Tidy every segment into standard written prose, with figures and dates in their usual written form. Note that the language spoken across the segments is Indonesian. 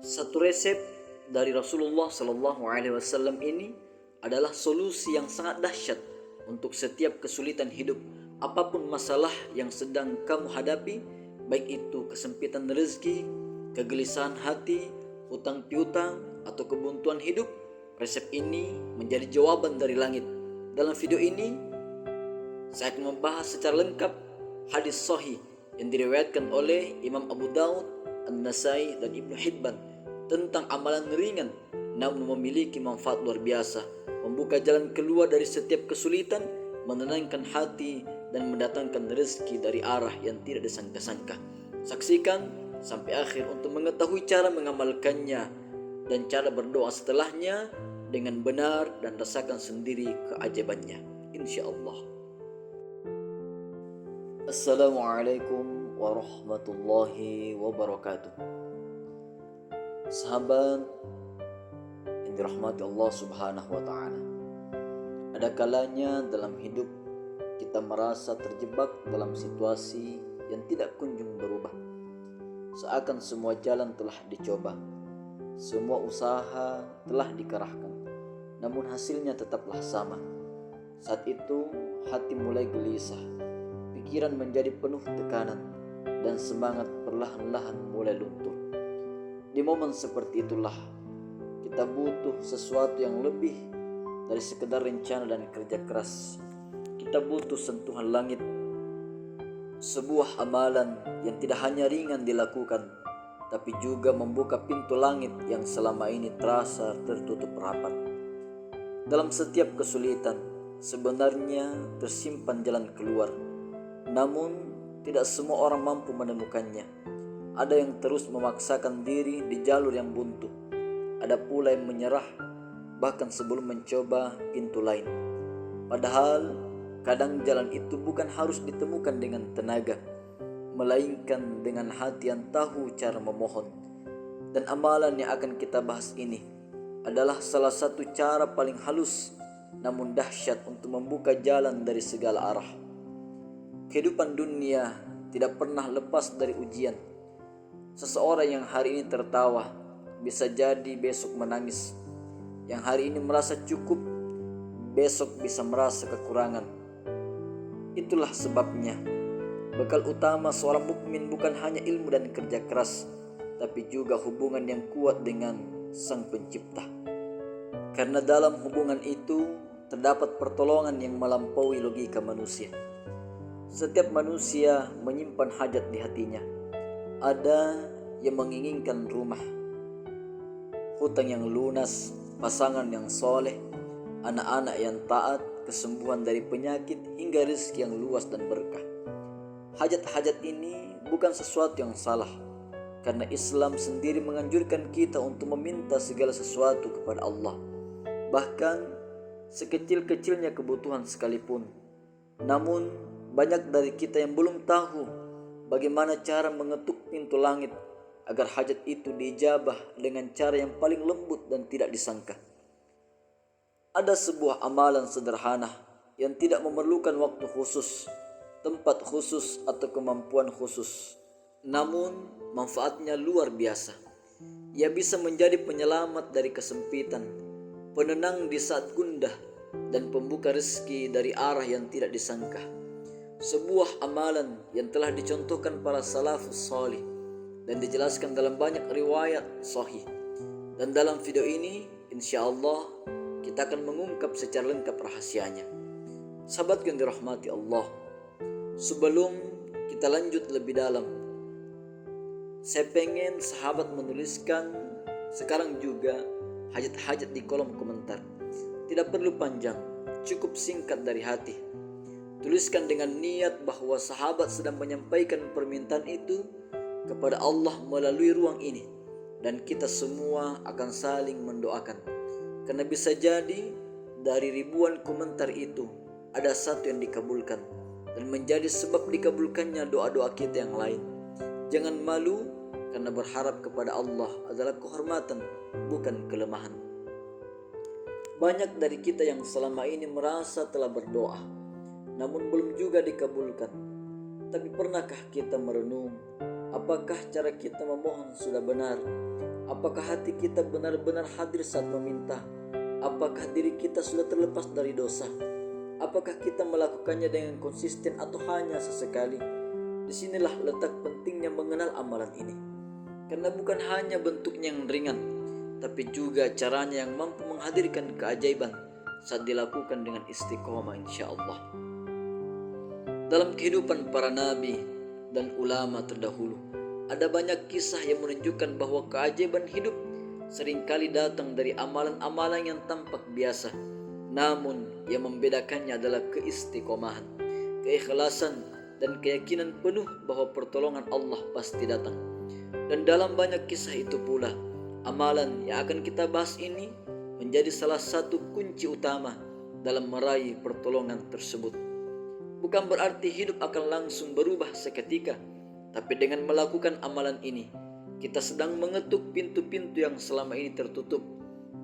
Satu resep dari Rasulullah Sallallahu Alaihi Wasallam ini adalah solusi yang sangat dahsyat untuk setiap kesulitan hidup. Apapun masalah yang sedang kamu hadapi, baik itu kesempitan rezeki, kegelisahan hati, hutang piutang, atau kebuntuan hidup, resep ini menjadi jawaban dari langit. Dalam video ini, saya akan membahas secara lengkap hadis sahih yang diriwayatkan oleh Imam Abu Daud, An-Nasai, dan Ibnu Hibban tentang amalan ringan namun memiliki manfaat luar biasa, membuka jalan keluar dari setiap kesulitan, menenangkan hati, dan mendatangkan rezeki dari arah yang tidak disangka-sangka. Saksikan sampai akhir untuk mengetahui cara mengamalkannya dan cara berdoa setelahnya dengan benar dan rasakan sendiri keajaibannya, insya Allah. Assalamualaikum warahmatullahi wabarakatuh. Sahabat yang dirahmati Allah Subhanahu wa Ta'ala, ada kalanya dalam hidup kita merasa terjebak dalam situasi yang tidak kunjung berubah. Seakan semua jalan telah dicoba, semua usaha telah dikerahkan, namun hasilnya tetaplah sama. Saat itu hati mulai gelisah, pikiran menjadi penuh tekanan, dan semangat perlahan-lahan mulai luntur. Di momen seperti itulah kita butuh sesuatu yang lebih dari sekedar rencana dan kerja keras. Kita butuh sentuhan langit, sebuah amalan yang tidak hanya ringan dilakukan, tapi juga membuka pintu langit yang selama ini terasa tertutup rapat. Dalam setiap kesulitan sebenarnya tersimpan jalan keluar, namun tidak semua orang mampu menemukannya. Ada yang terus memaksakan diri di jalur yang buntu, ada pula yang menyerah bahkan sebelum mencoba pintu lain. Padahal kadang jalan itu bukan harus ditemukan dengan tenaga, melainkan dengan hati yang tahu cara memohon. Dan amalan yang akan kita bahas ini adalah salah satu cara paling halus namun dahsyat untuk membuka jalan dari segala arah. Kehidupan dunia tidak pernah lepas dari ujian. Seseorang yang hari ini tertawa bisa jadi besok menangis. Yang hari ini merasa cukup, besok bisa merasa kekurangan. Itulah sebabnya bekal utama seorang mukmin bukan hanya ilmu dan kerja keras, tapi juga hubungan yang kuat dengan Sang Pencipta. Karena dalam hubungan itu terdapat pertolongan yang melampaui logika manusia. Setiap manusia menyimpan hajat di hatinya. Ada yang menginginkan rumah, hutang yang lunas, pasangan yang soleh, anak-anak yang taat, kesembuhan dari penyakit, hingga rezeki yang luas dan berkah. Hajat-hajat ini bukan sesuatu yang salah, karena Islam sendiri menganjurkan kita untuk meminta segala sesuatu kepada Allah, bahkan sekecil-kecilnya kebutuhan sekalipun. Namun banyak dari kita yang belum tahu bagaimana cara mengetuk pintu langit agar hajat itu dijabah dengan cara yang paling lembut dan tidak disangka. Ada sebuah amalan sederhana yang tidak memerlukan waktu khusus, tempat khusus, atau kemampuan khusus. Namun manfaatnya luar biasa. Ia bisa menjadi penyelamat dari kesempitan, penenang di saat gundah, dan pembuka rezeki dari arah yang tidak disangka. Sebuah amalan yang telah dicontohkan para salafus salih dan dijelaskan dalam banyak riwayat sahih. Dan dalam video ini insya Allah kita akan mengungkap secara lengkap rahasianya. Sahabat yang dirahmati Allah, sebelum kita lanjut lebih dalam, saya pengen sahabat menuliskan sekarang juga hajat-hajat di kolom komentar. Tidak perlu panjang, cukup singkat dari hati. Tuliskan dengan niat bahwa sahabat sedang menyampaikan permintaan itu kepada Allah melalui ruang ini, dan kita semua akan saling mendoakan. Karena bisa jadi dari ribuan komentar itu ada satu yang dikabulkan dan menjadi sebab dikabulkannya doa-doa kita yang lain. Jangan malu, karena berharap kepada Allah adalah kehormatan, bukan kelemahan. Banyak dari kita yang selama ini merasa telah berdoa namun belum juga dikabulkan. Tapi pernahkah kita merenung, apakah cara kita memohon sudah benar? Apakah hati kita benar-benar hadir saat meminta? Apakah diri kita sudah terlepas dari dosa? Apakah kita melakukannya dengan konsisten atau hanya sesekali? Disinilah letak pentingnya mengenal amalan ini. Karena bukan hanya bentuknya yang ringan, tapi juga caranya yang mampu menghadirkan keajaiban saat dilakukan dengan istiqomah insya Allah. Dalam kehidupan para nabi dan ulama terdahulu, ada banyak kisah yang menunjukkan bahwa keajaiban hidup seringkali datang dari amalan-amalan yang tampak biasa. Namun yang membedakannya adalah keistiqomahan, keikhlasan, dan keyakinan penuh bahwa pertolongan Allah pasti datang. Dan dalam banyak kisah itu pula, amalan yang akan kita bahas ini menjadi salah satu kunci utama dalam meraih pertolongan tersebut. Bukan berarti hidup akan langsung berubah seketika, tapi dengan melakukan amalan ini, kita sedang mengetuk pintu-pintu yang selama ini tertutup.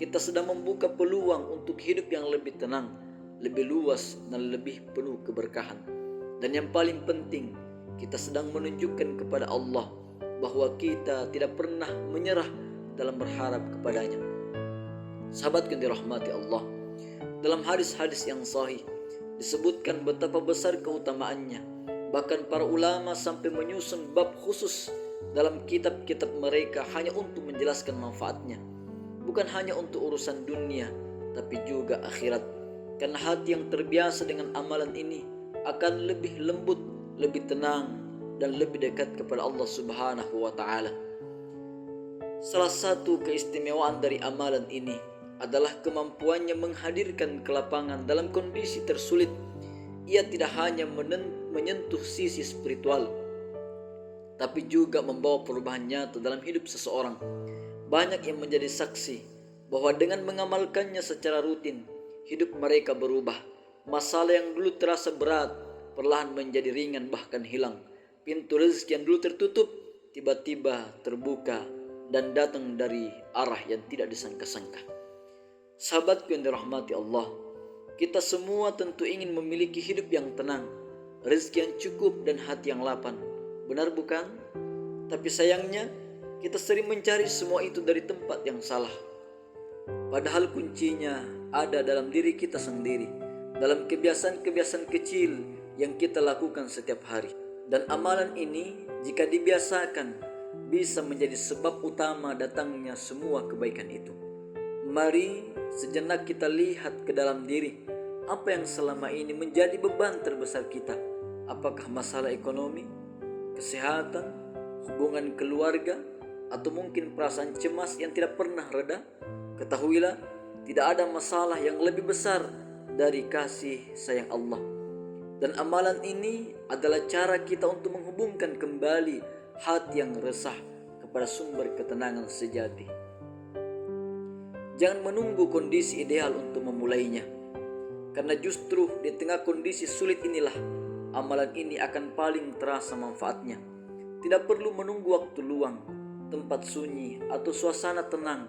Kita sedang membuka peluang untuk hidup yang lebih tenang, lebih luas, dan lebih penuh keberkahan. Dan yang paling penting, kita sedang menunjukkan kepada Allah bahwa kita tidak pernah menyerah dalam berharap kepadanya. Sahabat yang dirahmati Allah, dalam hadis-hadis yang sahih disebutkan betapa besar keutamaannya. Bahkan para ulama sampai menyusun bab khusus dalam kitab-kitab mereka hanya untuk menjelaskan manfaatnya. Bukan hanya untuk urusan dunia, tapi juga akhirat. Karena hati yang terbiasa dengan amalan ini akan lebih lembut, lebih tenang, dan lebih dekat kepada Allah Subhanahu wa Ta'ala. Salah satu keistimewaan dari amalan ini adalah kemampuannya menghadirkan kelapangan dalam kondisi tersulit. Ia tidak hanya menyentuh sisi spiritual, tapi juga membawa perubahan nyata dalam hidup seseorang. Banyak yang menjadi saksi bahwa dengan mengamalkannya secara rutin, hidup mereka berubah. Masalah yang dulu terasa berat perlahan menjadi ringan bahkan hilang. Pintu rezeki yang dulu tertutup tiba-tiba terbuka dan datang dari arah yang tidak disangka-sangka. Sahabatku yang dirahmati Allah, kita semua tentu ingin memiliki hidup yang tenang, rezeki yang cukup, dan hati yang lapang. Benar bukan? Tapi sayangnya kita sering mencari semua itu dari tempat yang salah. Padahal kuncinya ada dalam diri kita sendiri, dalam kebiasaan-kebiasaan kecil yang kita lakukan setiap hari. Dan amalan ini jika dibiasakan bisa menjadi sebab utama datangnya semua kebaikan itu. Mari sejenak kita lihat ke dalam diri. Apa yang selama ini menjadi beban terbesar kita? Apakah masalah ekonomi, kesehatan, hubungan keluarga, atau mungkin perasaan cemas yang tidak pernah reda? Ketahuilah, tidak ada masalah yang lebih besar dari kasih sayang Allah. Dan amalan ini adalah cara kita untuk menghubungkan kembali hati yang resah kepada sumber ketenangan sejati. Jangan menunggu kondisi ideal untuk memulainya, karena justru di tengah kondisi sulit inilah amalan ini akan paling terasa manfaatnya. Tidak perlu menunggu waktu luang, tempat sunyi, atau suasana tenang.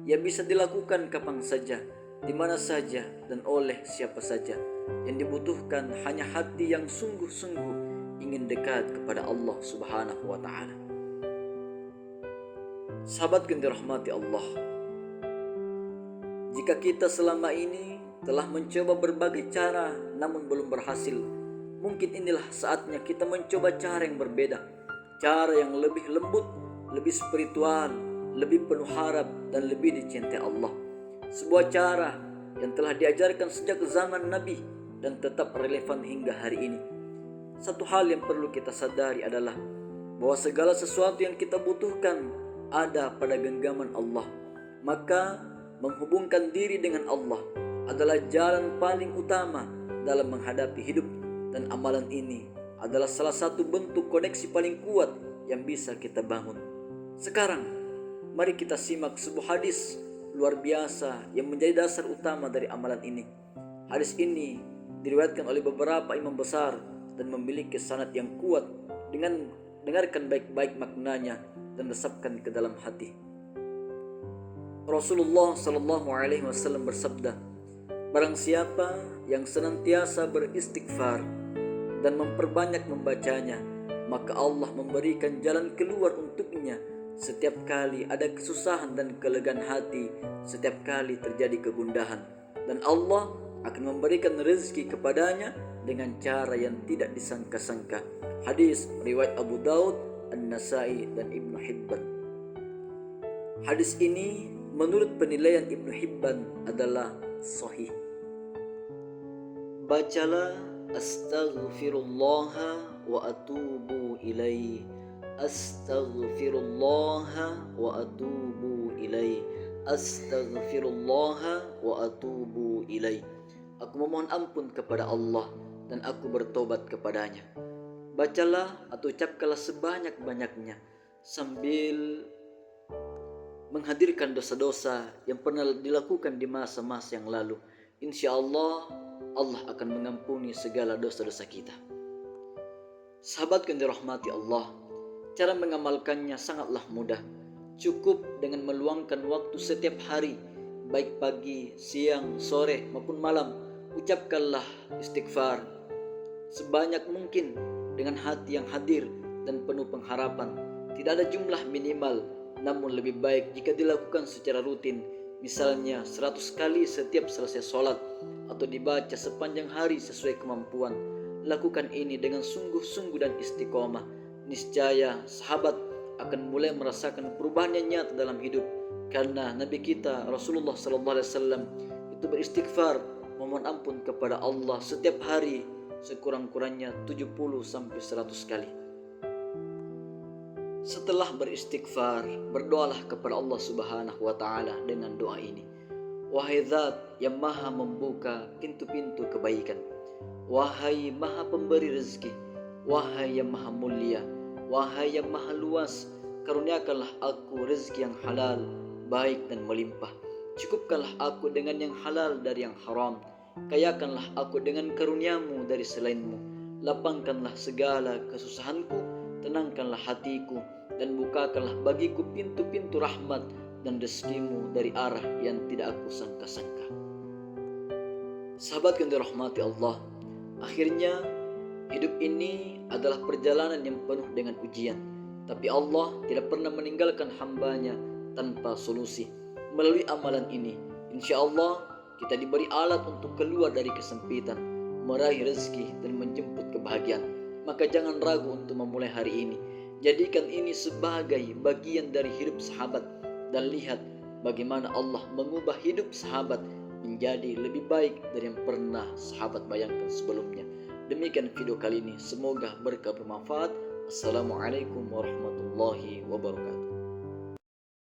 Ia bisa dilakukan kapan saja, di mana saja, dan oleh siapa saja. Yang dibutuhkan hanya hati yang sungguh-sungguh ingin dekat kepada Allah Subhanahu wa Ta'ala. Sahabat yang dirahmati Allah, jika kita selama ini telah mencoba berbagai cara namun belum berhasil, mungkin inilah saatnya kita mencoba cara yang berbeda. Cara yang lebih lembut, lebih spiritual, lebih penuh harap, dan lebih dicintai Allah. Sebuah cara yang telah diajarkan sejak zaman Nabi dan tetap relevan hingga hari ini. Satu hal yang perlu kita sadari adalah bahwa segala sesuatu yang kita butuhkan ada pada genggaman Allah. Maka menghubungkan diri dengan Allah adalah jalan paling utama dalam menghadapi hidup, dan amalan ini adalah salah satu bentuk koneksi paling kuat yang bisa kita bangun. Sekarang, mari kita simak sebuah hadis luar biasa yang menjadi dasar utama dari amalan ini. Hadis ini diriwayatkan oleh beberapa imam besar dan memiliki sanad yang kuat. Dengan dengarkan baik-baik maknanya dan resapkan ke dalam hati. Rasulullah Sallallahu Alaihi Wasallam bersabda, barang siapa yang senantiasa beristighfar dan memperbanyak membacanya, maka Allah memberikan jalan keluar untuknya setiap kali ada kesusahan dan kelegaan hati, setiap kali terjadi kegundahan. Dan Allah akan memberikan rezeki kepadanya dengan cara yang tidak disangka-sangka. Hadis riwayat Abu Daud, An-Nasai dan Ibnu Hibban. Hadis ini menurut penilaian Ibnu Hibban adalah sahih. Bacalah astaghfirullah wa atubu ilaih. Astaghfirullah wa atubu ilaih. Astaghfirullah wa atubu ilaih. Aku memohon ampun kepada Allah dan aku bertobat kepadanya. Bacalah atau ucapkanlah sebanyak-banyaknya sambil menghadirkan dosa-dosa yang pernah dilakukan di masa-masa yang lalu. Insya Allah, Allah akan mengampuni segala dosa-dosa kita. Sahabat yang dirahmati Allah, cara mengamalkannya sangatlah mudah. Cukup dengan meluangkan waktu setiap hari, baik pagi, siang, sore maupun malam. Ucapkanlah istighfar sebanyak mungkin dengan hati yang hadir dan penuh pengharapan. Tidak ada jumlah minimal, namun lebih baik jika dilakukan secara rutin. Misalnya 100 kali setiap selesai sholat, atau dibaca sepanjang hari sesuai kemampuan. Lakukan ini dengan sungguh-sungguh dan istiqomah. Niscaya sahabat akan mulai merasakan perubahan yang nyata dalam hidup. Karena Nabi kita Rasulullah SAW itu beristighfar, memohon ampun kepada Allah setiap hari sekurang-kurangnya 70-100 kali. Setelah beristighfar, berdoalah kepada Allah Subhanahu wa taala dengan doa ini. Wahai Zat yang Maha membuka pintu-pintu kebaikan, wahai Maha pemberi rezeki, wahai yang Maha mulia, wahai yang Maha luas, karuniakanlah aku rezeki yang halal, baik dan melimpah. Cukupkanlah aku dengan yang halal dari yang haram. Kayakanlah aku dengan karuniamu dari selainmu. Lapangkanlah segala kesusahanku, tenangkanlah hatiku, dan bukakanlah bagiku pintu-pintu rahmat dan rezekimu dari arah yang tidak aku sangka-sangka. Sahabat yang dirahmati Allah, akhirnya hidup ini adalah perjalanan yang penuh dengan ujian. Tapi Allah tidak pernah meninggalkan hambanya tanpa solusi. Melalui amalan ini, insya Allah kita diberi alat untuk keluar dari kesempitan, meraih rezeki dan menjemput kebahagiaan. Maka jangan ragu untuk memulai hari ini. Jadikan ini sebagai bagian dari hidup sahabat dan lihat bagaimana Allah mengubah hidup sahabat menjadi lebih baik dari yang pernah sahabat bayangkan sebelumnya. Demikian video kali ini, semoga berkah bermanfaat. Assalamualaikum warahmatullahi wabarakatuh.